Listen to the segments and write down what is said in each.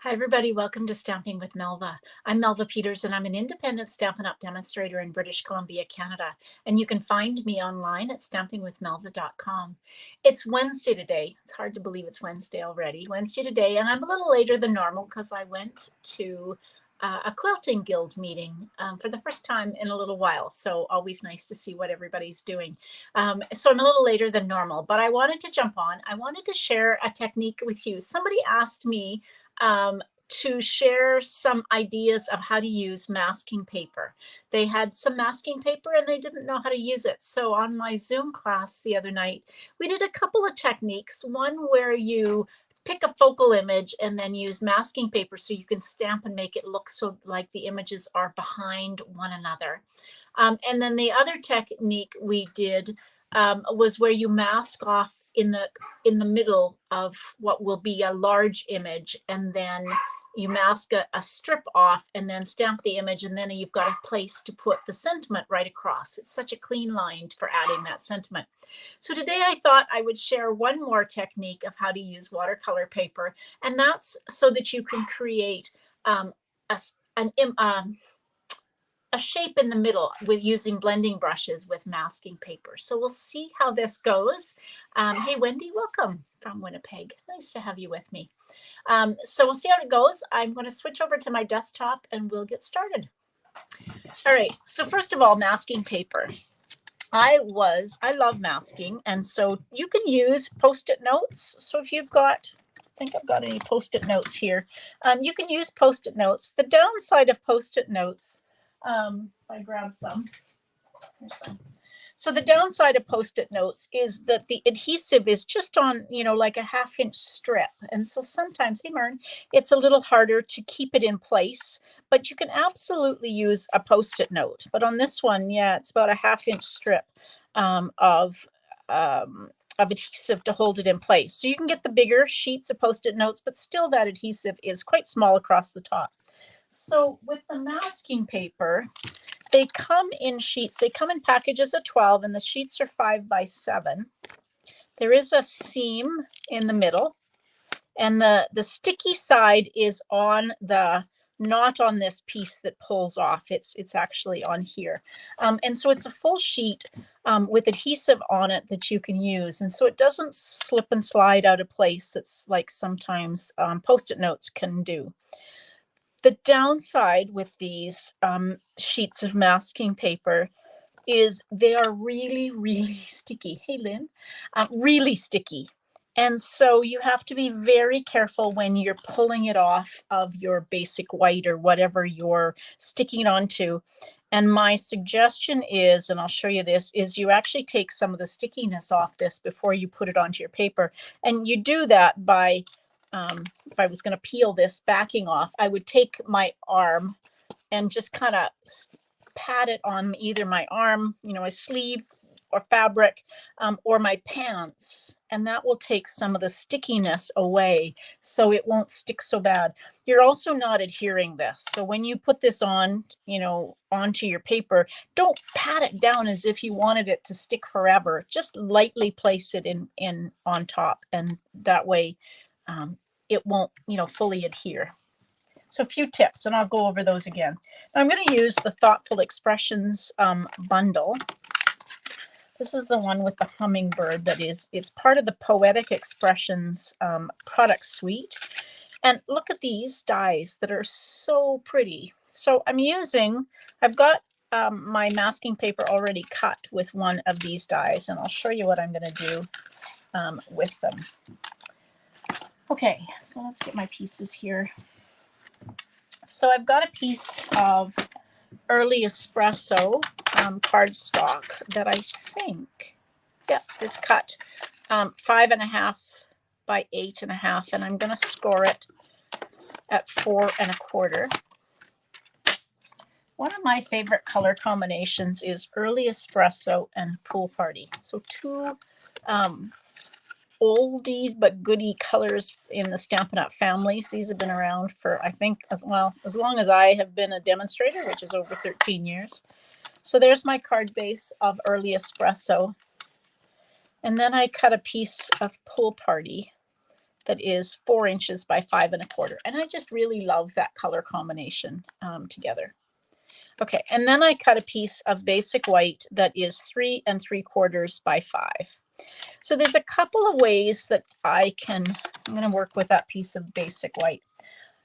Hi, everybody. Welcome to Stamping with Melva. I'm Melva Peters, and I'm an independent Stampin' Up! Demonstrator in British Columbia, Canada. And you can find me online at stampingwithmelva.com. It's Wednesday today. It's hard to believe it's Wednesday already. Wednesday today, and I'm a little later than normal because I went to a quilting guild meeting for the first time in a little while. So always nice to see what everybody's doing. So I'm a little later than normal, but I wanted to jump on. I wanted to share a technique with you. Somebody asked me to share some ideas of how to use masking paper. They had some masking paper and they didn't know how to use it. So on my Zoom class the other night, we did a couple of techniques. One where you pick a focal image and then use masking paper so you can stamp and make it look so like the images are behind one another. And then the other technique we did was where you mask off in the middle of what will be a large image, and then you mask a strip off and then stamp the image, and then you've got a place to put the sentiment right across. It's such a clean line for adding that sentiment. So today I thought I would share one more technique of how to use watercolor paper, and that's so that you can create a shape in the middle with using blending brushes with masking paper. So we'll see how this goes. Hey, Wendy, welcome from Winnipeg. Nice to have you with me. So we'll see how it goes. I'm going to switch over to my desktop and we'll get started. All right, so first of all, masking paper. I love masking, and so you can use Post-it notes. So if you've got, I think I've got any Post-it notes here. You can use Post-it notes. The downside of Post-it notes, I grabbed some. Here's some. So the downside of Post-it notes is that the adhesive is just on, like a 1/2 inch strip. And so sometimes, hey, Mern, it's a little harder to keep it in place, but you can absolutely use a Post-it note. But on this one, yeah, it's about a 1/2 inch strip of adhesive to hold it in place. So you can get the bigger sheets of Post-it notes, but still that adhesive is quite small across the top. So with the masking paper, they come in sheets. They come in packages of 12, and the sheets are 5 by 7. There is a seam in the middle, and the sticky side is on not on this piece that pulls off. It's actually on here. And so it's a full sheet with adhesive on it that you can use. And so it doesn't slip and slide out of place. It's like sometimes Post-it notes can do. The downside with these sheets of masking paper is they are really, really sticky. Hey, Lynn, really sticky. And so you have to be very careful when you're pulling it off of your basic white or whatever you're sticking it onto. And my suggestion is, and I'll show you this, is you actually take some of the stickiness off this before you put it onto your paper. And you do that by if I was going to peel this backing off, I would take my arm and just kind of pat it on either my arm, my sleeve or fabric, or my pants, and that will take some of the stickiness away so it won't stick so bad. You're also not adhering this. So when you put this on, onto your paper, don't pat it down as if you wanted it to stick forever. Just lightly place it in on top, and that way it won't, fully adhere. So a few tips, and I'll go over those again. Now I'm going to use the Thoughtful Expressions bundle. This is the one with the hummingbird it's part of the Poetic Expressions product suite. And look at these dies that are so pretty. So I've got my masking paper already cut with one of these dies, and I'll show you what I'm going to do with them. Okay, so let's get my pieces here. So I've got a piece of early espresso cardstock that I think, is cut 5.5 by 8.5, and I'm going to score it at 4 1/4. One of my favorite color combinations is early espresso and pool party. So two oldies but goodie colors in the Stampin' Up! Families. These have been around for, I think, as long as I have been a demonstrator, which is over 13 years. So there's my card base of early espresso. And then I cut a piece of pool party that is 4 inches by 5 1/4. And I just really love that color combination together. Okay, and then I cut a piece of basic white that is 3 3/4 by 5. So there's a couple of ways that I'm going to work with that piece of basic white.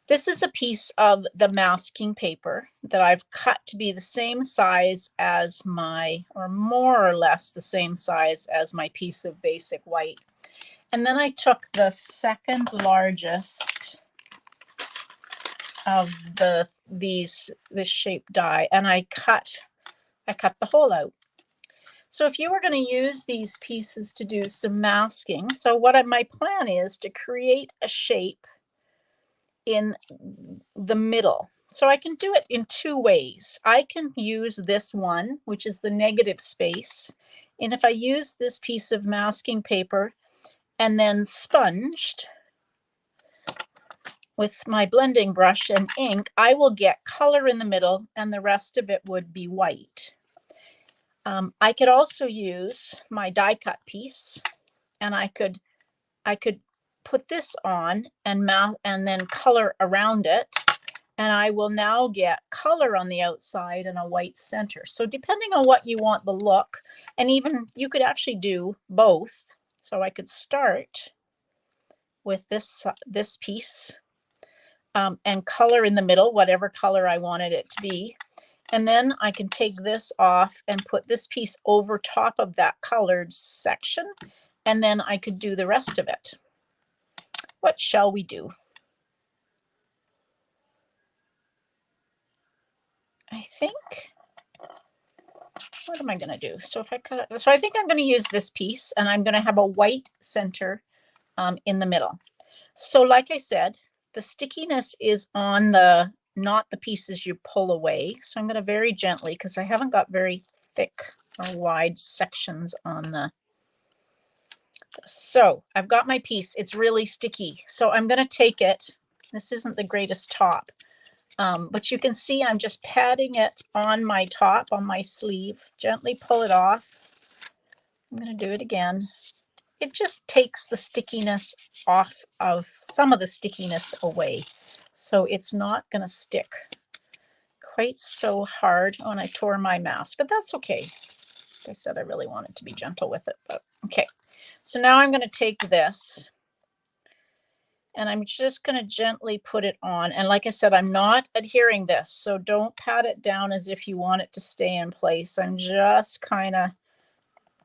This is a piece of the masking paper that I've cut to be the same size as or more or less the same size as my piece of basic white. And then I took the second largest of this shape die, and I cut the hole out. So if you were going to use these pieces to do some masking, so my plan is to create a shape in the middle. So I can do it in 2 ways. I can use this one, which is the negative space. And if I use this piece of masking paper and then sponged with my blending brush and ink, I will get color in the middle and the rest of it would be white. I could also use my die cut piece, and I could put this on and then color around it, and I will now get color on the outside and a white center. So depending on what you want the look, and even you could actually do both. So I could start with this piece and color in the middle, whatever color I wanted it to be. And then I can take this off and put this piece over top of that colored section, and then I could do the rest of it. What shall we do? I think, what am I going to do? So if I cut it, so I think I'm going to use this piece, and I'm going to have a white center in the middle. So like I said, the stickiness is on not the pieces you pull away. So I'm going to very gently, because I haven't got very thick or wide sections on so I've got my piece. It's really sticky. So I'm going to take it. This isn't the greatest top, but you can see I'm just patting it on my top, on my sleeve. Gently pull it off. I'm going to do it again. It just takes the stickiness off of some of the stickiness away. So it's not going to stick quite so hard when I tore my mask, but that's okay. Like I said, I really wanted to be gentle with it, but okay. So now I'm going to take this, and I'm just going to gently put it on. And like I said, I'm not adhering this, so don't pat it down as if you want it to stay in place. I'm just kind of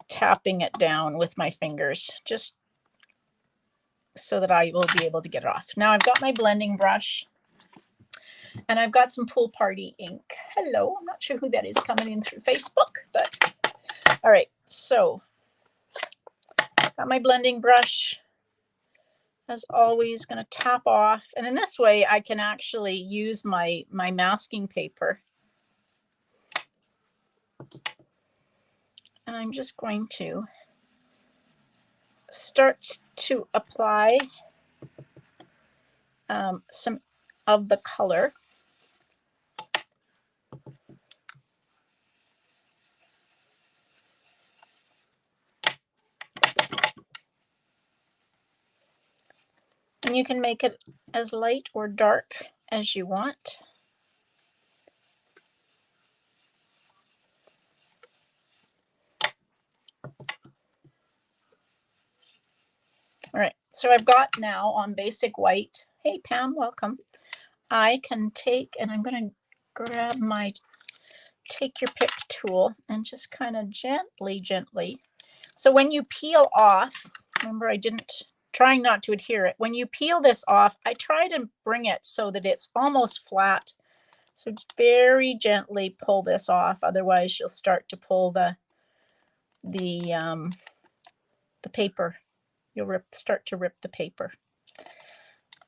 tapping it down with my fingers, just so that I will be able to get it off. Now I've got my blending brush, and I've got some Pool Party ink. Hello, I'm not sure who that is coming in through Facebook, but all right. So got my blending brush. As always, going to tap off, and in this way I can actually use my masking paper. And I'm just going to start to apply some of the color. And you can make it as light or dark as you want. All right, so I've got now on basic white. Hey Pam, welcome. I can take, and I'm going to grab my take your pick tool and just kind of gently. So when you peel off, remember trying not to adhere it. When you peel this off, I try to bring it so that it's almost flat. So very gently pull this off. Otherwise you'll start to pull the paper. You'll start to rip the paper,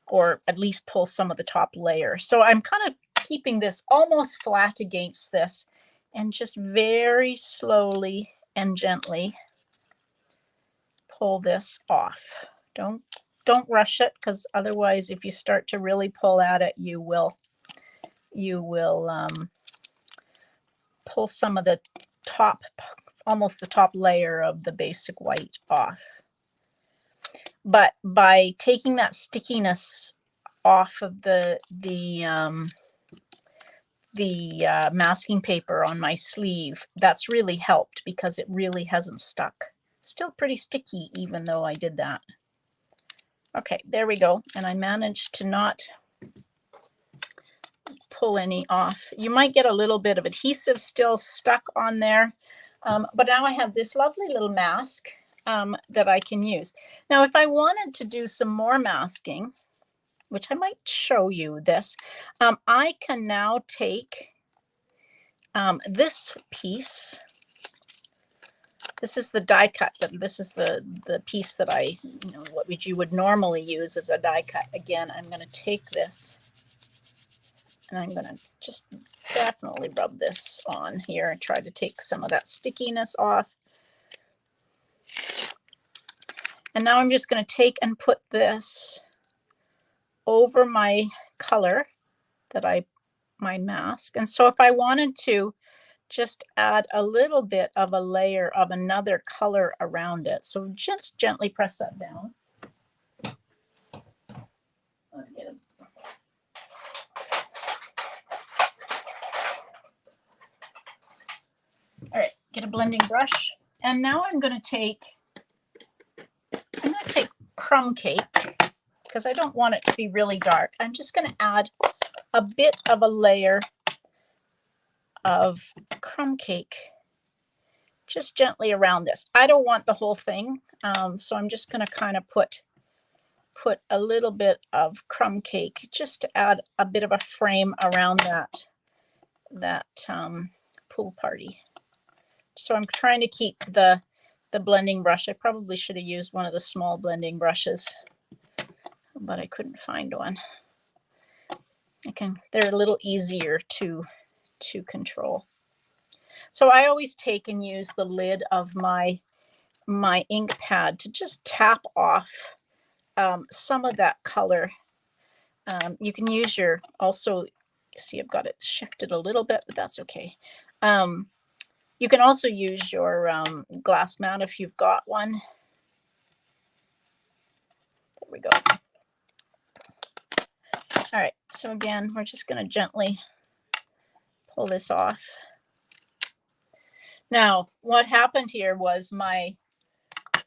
or at least pull some of the top layer. So I'm kind of keeping this almost flat against this, and just very slowly and gently pull this off. Don't rush it, because otherwise if you start to really pull at it, you will pull some of the top, almost the top layer of the basic white off. But by taking that stickiness off of the masking paper on my sleeve, that's really helped because it really hasn't stuck. Still pretty sticky even though I did that. Okay, there we go. And I managed to not pull any off. You might get a little bit of adhesive still stuck on there. But now I have this lovely little mask that I can use. Now, if I wanted to do some more masking, which I might show you this, I can now take this piece. This is the die cut, but this is the piece that I, what you would normally use as a die cut. Again, I'm going to take this and I'm going to just definitely rub this on here and try to take some of that stickiness off. And now I'm just going to take and put this over my color that my mask. And so if I wanted to just add a little bit of a layer of another color around it. So just gently press that down. All right, get a blending brush. And now I'm going to take crumb cake because I don't want it to be really dark. I'm just going to add a bit of a layer of crumb cake just gently around this. I don't want the whole thing, so I'm just going to kind of put a little bit of crumb cake just to add a bit of a frame around that pool party. So I'm trying to keep the blending brush. I probably should have used one of the small blending brushes, but I couldn't find one. They're a little easier to control. So I always take and use the lid of my ink pad to just tap off some of that color. You can use also, see I've got it shifted a little bit, but that's okay. You can also use your glass mat if you've got one. There we go. All right, so again, we're just going to gently pull this off. Now, what happened here was my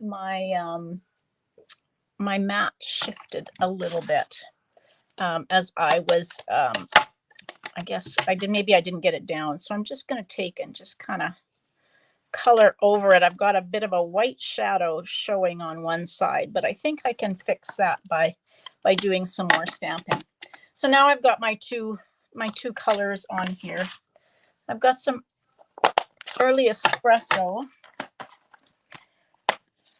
mat shifted a little bit as I was, I guess maybe I didn't get it down. So I'm just going to take and just kind of color over it. I've got a bit of a white shadow showing on one side, but I think I can fix that by doing some more stamping. So now I've got my two colors on here. I've got some early espresso.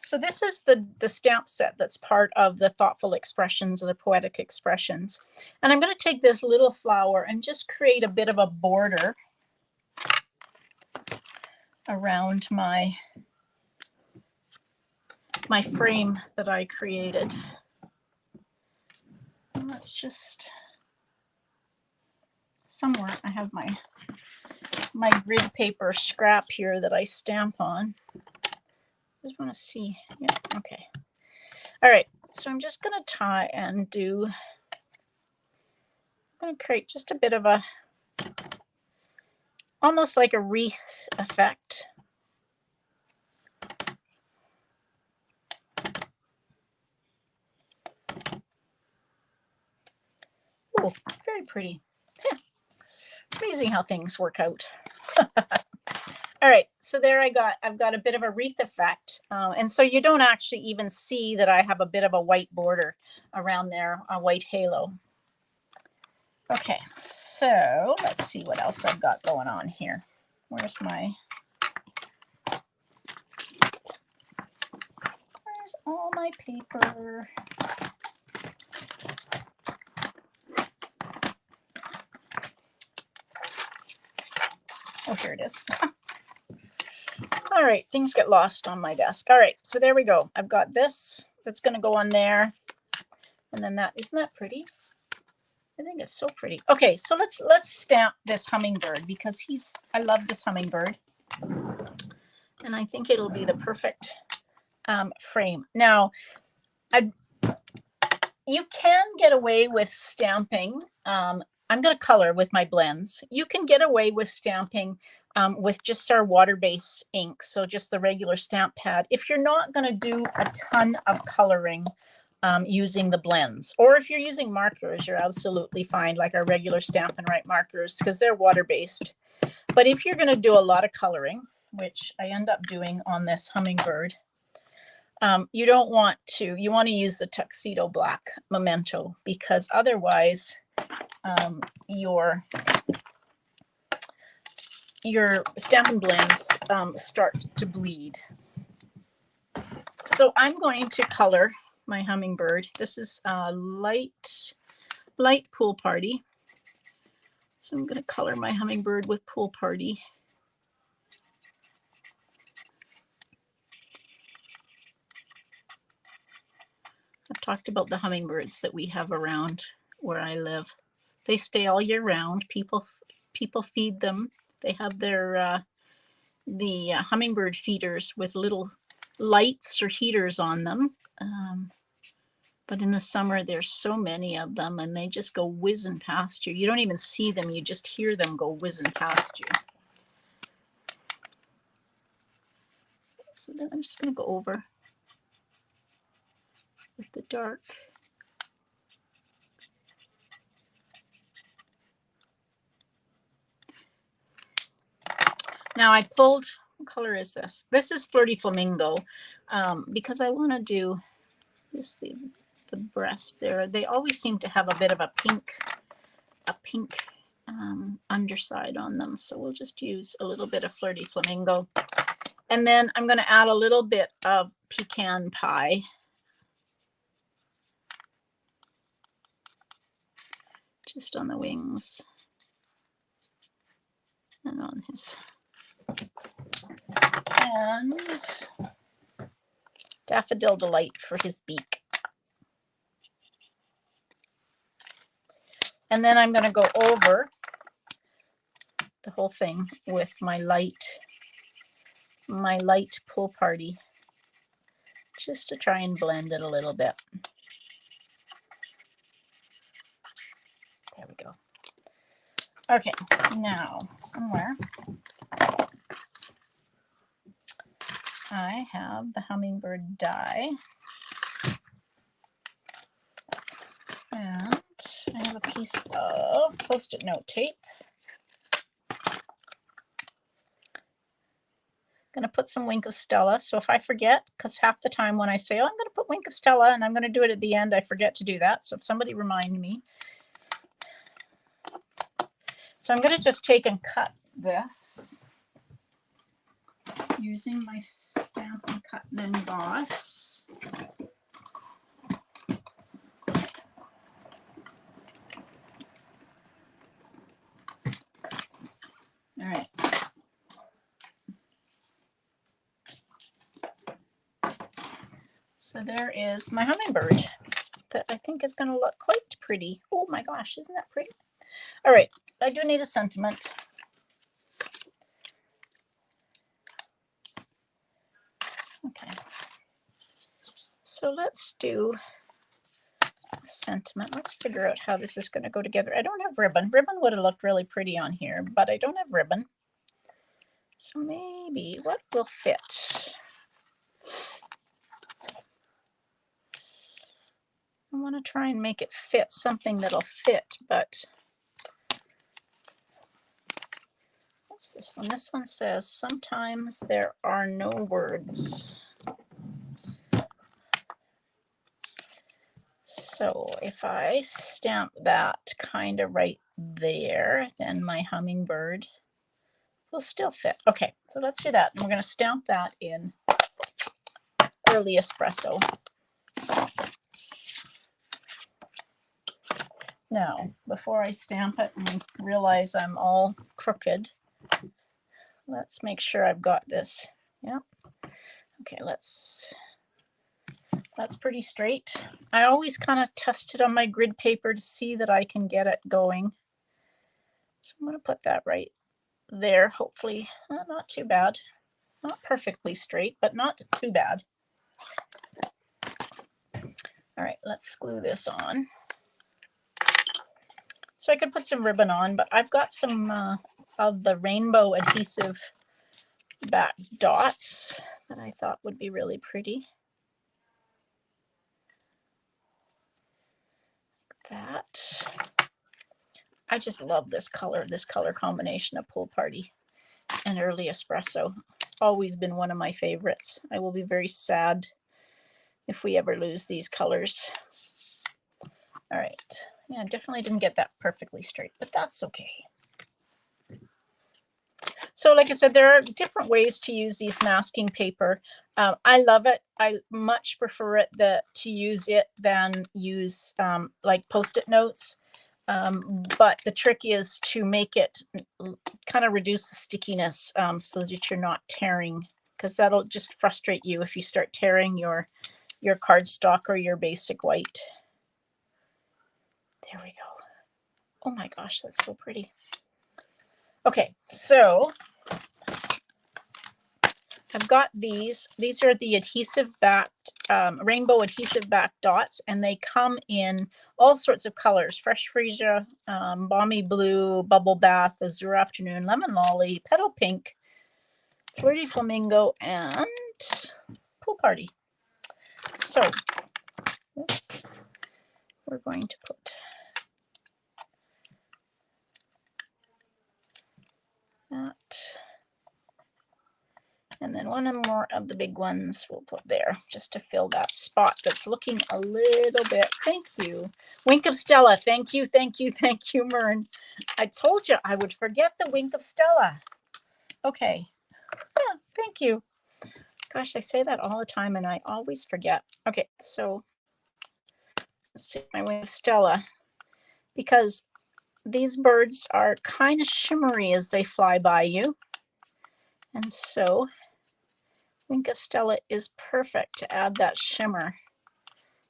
So this is the stamp set that's part of the thoughtful expressions or the poetic expressions. And I'm going to take this little flower and just create a bit of a border around my frame that I created. And let's just, somewhere I have my grid paper scrap here that I stamp on. Just want to see. Yeah, okay. All right, so I'm just going to tie and I'm going to create just a bit of almost like a wreath effect. Oh, very pretty. Yeah. Amazing how things work out. All right, so there I've got a bit of a wreath effect. And so you don't actually even see that I have a bit of a white border around there, a white halo. Okay, so let's see what else I've got going on here. Where's all my paper? Oh, here it is. All right, things get lost on my desk. All right, so there we go. I've got this that's going to go on there. And then isn't that pretty? I think it's so pretty. Okay, so let's stamp this hummingbird because I love this hummingbird. And I think it'll be the perfect frame. Now, You can get away with stamping. I'm going to color with my blends. You can get away with stamping with just our water-based ink, so just the regular stamp pad. If you're not going to do a ton of coloring using the blends, or if you're using markers, you're absolutely fine, like our regular Stampin' Write markers, because they're water-based. But if you're going to do a lot of coloring, which I end up doing on this hummingbird, you don't want to, you want to use the tuxedo black memento, because otherwise your Stampin' Blends start to bleed. So I'm going to color my hummingbird. This is light Pool Party. So I'm going to color my hummingbird with Pool Party. I've talked about the hummingbirds that we have around where I live. They stay all year round. People feed them. They have their the hummingbird feeders with little lights or heaters on them. But in the summer, there's so many of them, and they just go whizzing past you. You don't even see them. You just hear them go whizzing past you. So then I'm just going to go over with the dark. Now I pulled, what color is this? This is Flirty Flamingo, because I want to do this, the breast there. They always seem to have a bit of a pink underside on them. So we'll just use a little bit of Flirty Flamingo. And then I'm going to add a little bit of pecan pie. Just on the wings and on his, and Daffodil Delight for his beak. And then I'm going to go over the whole thing with my light Pool Party, just to try and blend it a little bit. There we go. Okay, now somewhere I have the hummingbird die, and I have a piece of Post-it note tape. Going to put some Wink of Stella. So if I forget, because half the time when I say, oh, I'm going to put Wink of Stella and I'm going to do it at the end, I forget to do that. So if somebody remind me. So I'm going to just take and cut this using my Stampin' Cut and Emboss. All right. So there is my hummingbird that I think is going to look quite pretty. Oh my gosh, isn't that pretty? All right, I do need a sentiment. Okay, so let's do a sentiment. Let's figure out how this is going to go together. I don't have ribbon. Ribbon would have looked really pretty on here, but I don't have ribbon. So maybe what will fit? I want to try and make it fit something that'll fit, but what's this one? This one says, sometimes there are no words. So if I stamp that kind of right there, then my hummingbird will still fit. Okay, so let's do that. And we're going to stamp that in early espresso. Now, before I stamp it and realize I'm all crooked, let's make sure I've got this. Yeah. Okay, that's pretty straight. I always kind of test it on my grid paper to see that I can get it going. So I'm going to put that right there, hopefully. Not too bad. Not perfectly straight, but not too bad. All right, let's glue this on. So I could put some ribbon on, but I've got some of the rainbow adhesive back dots that I thought would be really pretty. Like that. I just love this color combination of Pool Party and Early Espresso. It's always been one of my favorites. I will be very sad if we ever lose these colors. All right. Yeah, I definitely didn't get that perfectly straight, but that's okay. So like I said, there are different ways to use these masking paper. I love it. I much prefer it to use it than use like Post-it notes. But the trick is to make it kind of reduce the stickiness so that you're not tearing, because that'll just frustrate you if you start tearing your cardstock or your basic white. There we go. Oh my gosh, that's so pretty. Okay, so I've got these. These are the adhesive backed, rainbow adhesive back dots, and they come in all sorts of colors: fresh freesia, balmy blue, bubble bath, azure afternoon, lemon lolly, petal pink, flirty flamingo, and Pool Party. So we're going to put that. And then one more of the big ones we'll put there just to fill that spot that's looking a little bit. Thank you. Wink of Stella. Thank you, thank you, thank you, Mern. I told you I would forget the wink of Stella. Okay. Yeah, thank you. Gosh, I say that all the time and I always forget. Okay, so let's see my wink of Stella, because these birds are kind of shimmery as they fly by you. And so Wink of Stella is perfect to add that shimmer.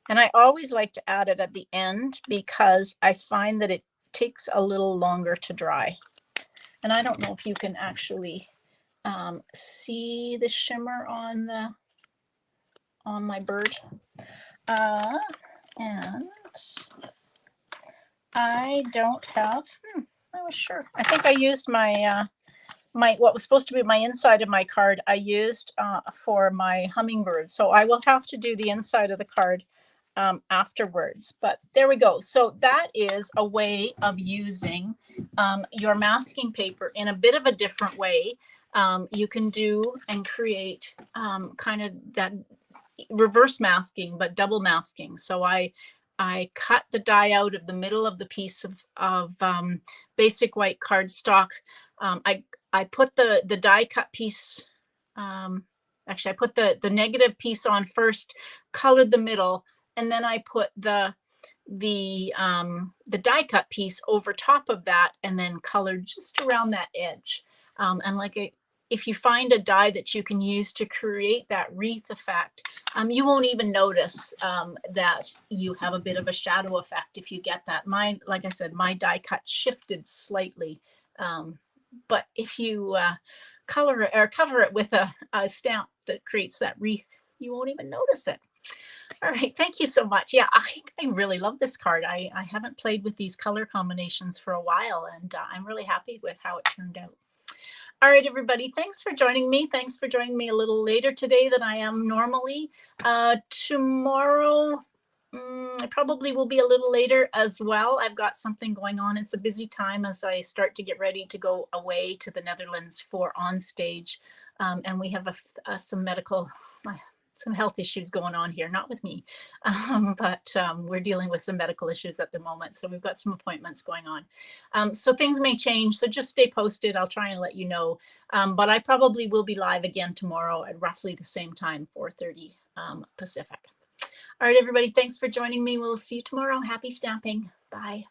And I always like to add it at the end because I find that it takes a little longer to dry. And I don't know if you can actually see the shimmer on my bird. And I don't have, I was sure. I think I used my what was supposed to be my inside of my card, I used for my hummingbird. So I will have to do the inside of the card afterwards. But there we go. So that is a way of using your masking paper in a bit of a different way. You can do and create kind of that reverse masking, but double masking. So I cut the die out of the middle of the piece of basic white cardstock. I put the die cut piece, actually I put the negative piece on first, colored the middle, and then I put the die cut piece over top of that and then colored just around that edge. And like if you find a die that you can use to create that wreath effect, you won't even notice that you have a bit of a shadow effect if you get that. Mine, like I said, my die cut shifted slightly. But if you color it or cover it with a stamp that creates that wreath, you won't even notice it. All right, thank you so much. Yeah, I really love this card. I haven't played with these color combinations for a while, and I'm really happy with how it turned out. All right, everybody, thanks for joining me. Thanks for joining me a little later today than I am normally. Tomorrow, I probably will be a little later as well. I've got something going on. It's a busy time as I start to get ready to go away to the Netherlands for On Stage. And we have some health issues going on here, not with me, but we're dealing with some medical issues at the moment. So we've got some appointments going on. So things may change. So just stay posted. I'll try and let you know. But I probably will be live again tomorrow at roughly the same time, 4:30 Pacific. All right, everybody, thanks for joining me. We'll see you tomorrow. Happy stamping. Bye.